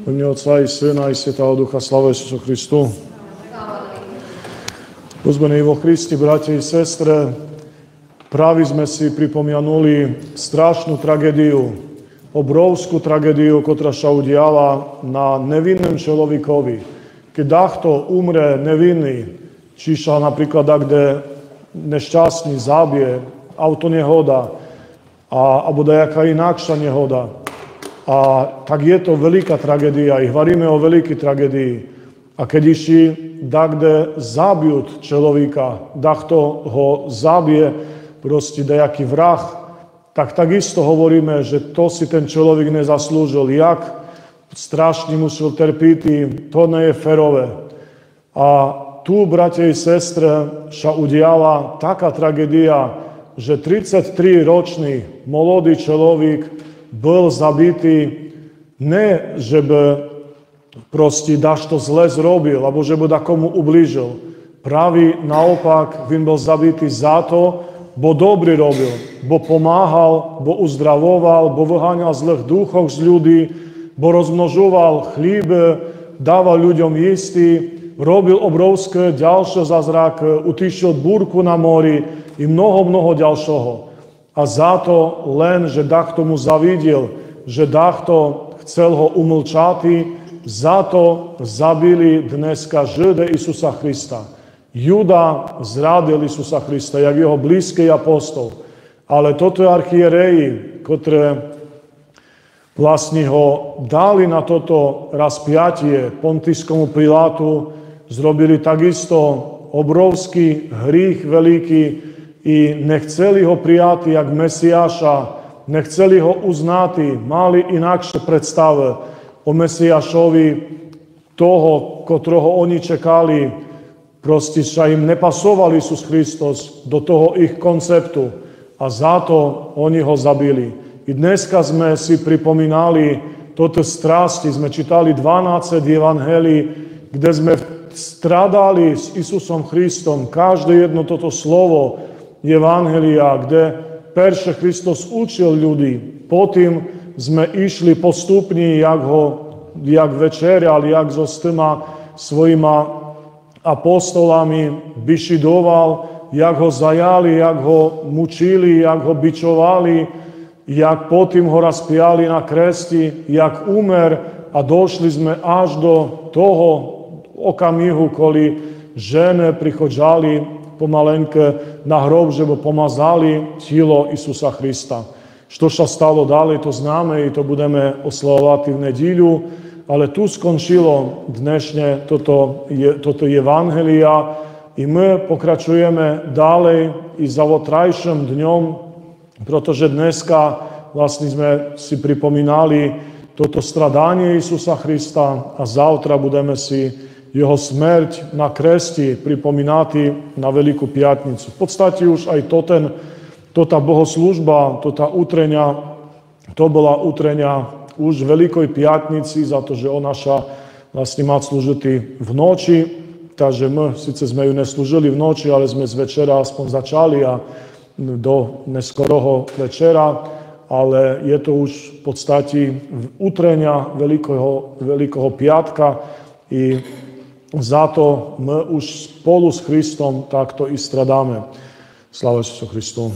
V ime Otca i Syna i Svätého Ducha, sláva Isusu Christu. Pozbení vo Christi, bratia i sestre, práve sme si pripomenuli strašnú tragédiu, obrovskú tragédiu, ktorá sa udiala na nevinnom človekovi. Keď takto umre nevinný, či sa napríklad kde nešťastný zabije, autonehoda, alebo nejaká inakšia nehoda. A tak je to veľká tragédia. I hovoríme o veľkej tragédii. A keď išli kde zabijúť človeka, takto ho zabije proste nejaký vrah, tak takisto hovoríme, že to si ten človek nezaslúžil. Jak strašne musel trpiť, to nie je férové. A tu, bratia i sestre, sa udiala taká tragédia, že 33-ročný mladý človek bol zabitý, ne, že by proste dašto zle zrobil, alebo že by takomu ublížil. Práve naopak, on bol zabitý za to, bo dobrý robil, bo pomáhal, bo uzdravoval, bo vyháňal zlých duchov z ľudí, bo rozmnožoval chlíbe, dával ľuďom jísti, robil obrovské ďalšie zázraky, utišil búrku na mori i mnoho ďalšieho. A za to len, že takto mu zavidel, že takto chcel ho umlčati, za to zabili dneska Žide Isusa Krista. Juda zradil Isusa Krista, jak jeho blízky apostol. Ale toto archiereji, ktoré vlastne ho dali na toto rozpiatie Pontiskému Pilátu, zrobili takisto obrovský hřích veľký i nechceli ho prijati jak Mesiáša, nechceli ho uznati, mali inakšie predstave o Mesiášovi, toho, ktorého oni čekali. Proste sa im nepasoval Isus Kristus do toho ich konceptu a za to oni ho zabili. I dneska sme si pripomínali toto strasti, sme čítali 12 evangelí, kde sme stradali s Isusom Kristom. Každé jedno toto slovo Evangelia, kde perše Kristus učil ľudí. Potom sme išli postupne, jak večerial, jak so s týma svojima apostolami bišidoval, jak ho zajali, jak ho mučili, jak ho bičovali, jak potom ho rozpiali na kresti, jak umer a došli sme až do toho okamihu, koli žene prichodžali pomalenke na hrob, že by pomazali telo Isusa Krista. Što sa stalo ďalej, to známe i to budeme oslavovať v nedíľu, ale tu skončilo dnešne toto evangelia i my pokračujeme ďalej i zavotrajším dňom, pretože dneska vlastne sme si pripomínali toto stradanie Isusa Krista a zautra budeme si jeho smrť na kresti pripomínati na Veľkú piatnicu. V podstate už aj tá bohoslužba, tá utrenia, to bola utrenia už Veľkej piatnici, za to, že ona sa vlastne má slúžiť v noči, takže my síce sme ju neslúžili v noči, ale sme z večera aspoň začali a do neskoroho večera, ale je to už v podstate utrenia Veľkého piatka i za to my už spolu s Kristom takto i stradáme. Sláva Isusu Christu.